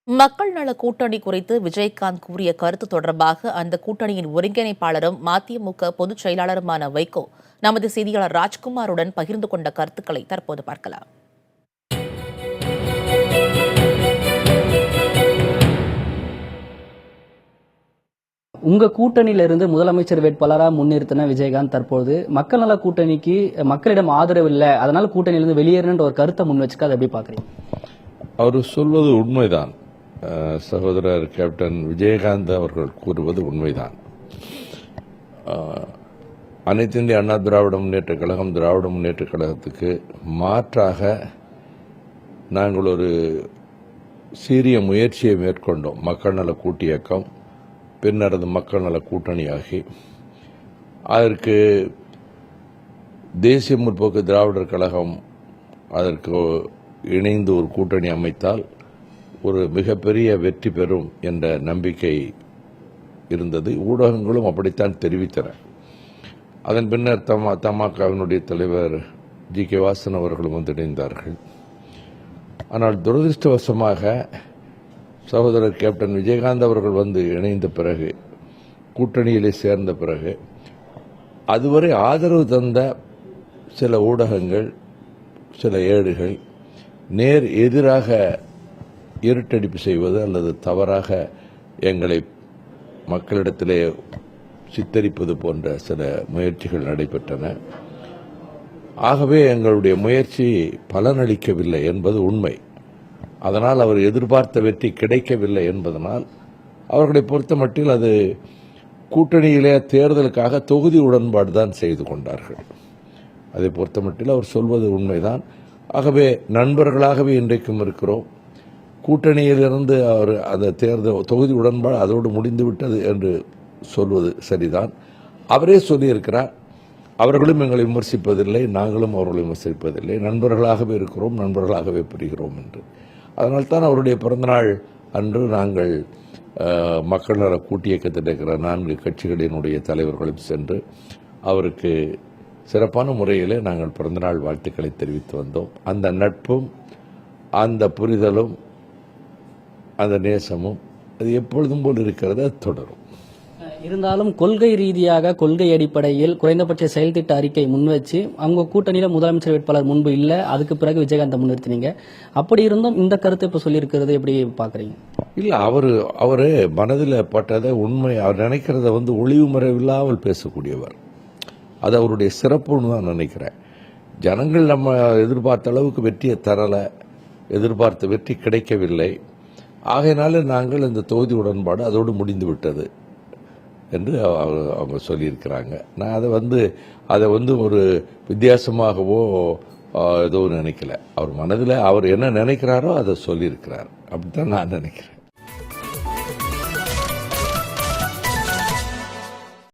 மக்கள் நல கூட்டணி குறித்து விஜயகாந்த் கூறிய கருத்து தொடர்பாக அந்த கூட்டணியின் ஒருங்கிணைப்பாளரும் மதிமுக பொதுச் செயலாளருமான வைகோ நமது செய்தியாளர் ராஜ்குமாருடன் பகிர்ந்து கொண்ட கருத்துக்களை தற்போது பார்க்கலாம். உங்க கூட்டணியிலிருந்து முதலமைச்சர் வேட்பாளராக முன்னிறுத்தின விஜயகாந்த் தற்போது மக்கள் நல கூட்டணிக்கு மக்களிடம் ஆதரவு இல்லை, அதனால கூட்டணியிலிருந்து வெளியேறன்ற ஒரு கருத்தை முன் வச்சுக்க அதை எப்படி பாக்குறீங்க? அவர் சொல்வது உண்மைதான். சகோதரர் கேப்டன் விஜயகாந்த் அவர்கள் கூறுவது உண்மைதான். அனைத்து இந்திய அண்ணா திராவிட முன்னேற்ற கழகம் திராவிட முன்னேற்ற கழகத்துக்கு மாற்றாக நாங்கள் ஒரு சீரிய முயற்சியை மேற்கொண்டோம். மக்கள் நல கூட்டு இயக்கம், பின்னர் அது மக்கள் நல கூட்டணியாகி அதற்கு தேசிய முற்போக்கு திராவிடர் கழகம் அதற்கு இணைந்து ஒரு கூட்டணி அமைத்தால் ஒரு மிகப்பெரிய வெற்றி பெறும் என்ற நம்பிக்கை இருந்தது. ஊடகங்களும் அப்படித்தான் தெரிவித்தன. அதன் பின்னர் தமாகவினுடைய தலைவர் ஜி.கே. வாசன் அவர்களும் வந்து இணைந்தார்கள். ஆனால் துரதிருஷ்டவசமாக சகோதரர் கேப்டன் விஜயகாந்த் அவர்கள் வந்து இணைந்த பிறகு, கூட்டணியிலே சேர்ந்த பிறகு, அதுவரை ஆதரவு தந்த சில ஊடகங்கள், சில ஏடுகள் நேர் எதிராக இருட்டடிப்பு செய்வது அல்லது தவறாக எங்களை மக்களிடத்திலே சித்தரிப்பது போன்ற சில முயற்சிகள் நடைபெற்றன. ஆகவே எங்களுடைய முயற்சி பலனளிக்கவில்லை என்பது உண்மை. அதனால் அவர் எதிர்பார்த்த வெற்றி கிடைக்கவில்லை என்பதனால் அவர்களை பொறுத்த மட்டில் அது கூட்டணியிலே தேர்தலுக்காக தொகுதி உடன்பாடு தான் செய்து கொண்டார்கள். அதை பொறுத்த மட்டில் அவர் சொல்வது உண்மைதான். ஆகவே நண்பர்களாகவே இன்றைக்கும் இருக்கிறோம். கூட்டணியிலிருந்து அவர் அந்த தேர்தல் தொகுதி உடன்பாடு அதோடு முடிந்துவிட்டது என்று சொல்வது சரிதான். அவரே சொல்லியிருக்கிறார், அவர்களும் எங்களை விமர்சிப்பதில்லை, நாங்களும் அவர்களை விமர்சிப்பதில்லை, நண்பர்களாகவே இருக்கிறோம், நண்பர்களாகவே பிரிகிறோம் என்று. அதனால்தான் அவருடைய பிறந்தநாள் அன்று நாங்கள் மக்கள் நல கூட்டு இயக்கத்தில் இருக்கிற 4 கட்சிகளினுடைய தலைவர்களும் சென்று அவருக்கு சிறப்பான முறையிலே நாங்கள் பிறந்தநாள் வாழ்த்துக்களை தெரிவித்து வந்தோம். அந்த நட்பும் அந்த புரிதலும் அந்த நேசமும் அது எப்பொழுதும் போல் இருக்கிறது, அது தொடரும். இருந்தாலும் கொள்கை ரீதியாக, கொள்கை அடிப்படையில் குறைந்தபட்ச செயல்திட்ட அறிக்கை முன்வச்சு அவங்க கூட்டணியில முதலமைச்சர் வேட்பாளர் முன்பு இல்லை, அதுக்கு பிறகு விஜயகாந்த் முன்னிறுத்தினீங்க. அப்படி இருந்தும் இந்த கருத்தை இப்ப சொல்லியிருக்கிறது எப்படி பாக்குறீங்க? இல்ல, அவரு மனதில் பட்டதை உண்மை, அவர் நினைக்கிறத ஒளிவு மறைவில்லாமல் பேசக்கூடியவர். அது அவருடைய சிறப்புன்னு தான் நினைக்கிறேன். ஜனங்கள் நம்ம எதிர்பார்த்த அளவுக்கு வெற்றியை தரல, எதிர்பார்த்த வெற்றி கிடைக்கவில்லை. ஆகையினால நாங்கள் இந்த தொகுதி உடன்பாடு அதோடு முடிந்து விட்டது என்று அவங்க சொல்லியிருக்கிறாங்க. நான் அதை ஒரு வித்தியாசமாகவோ ஏதோ நினைக்கல. அவர் மனதில் அவர் என்ன நினைக்கிறாரோ அதை சொல்லியிருக்கிறார். அப்படித்தான் நான் நினைக்கிறேன்.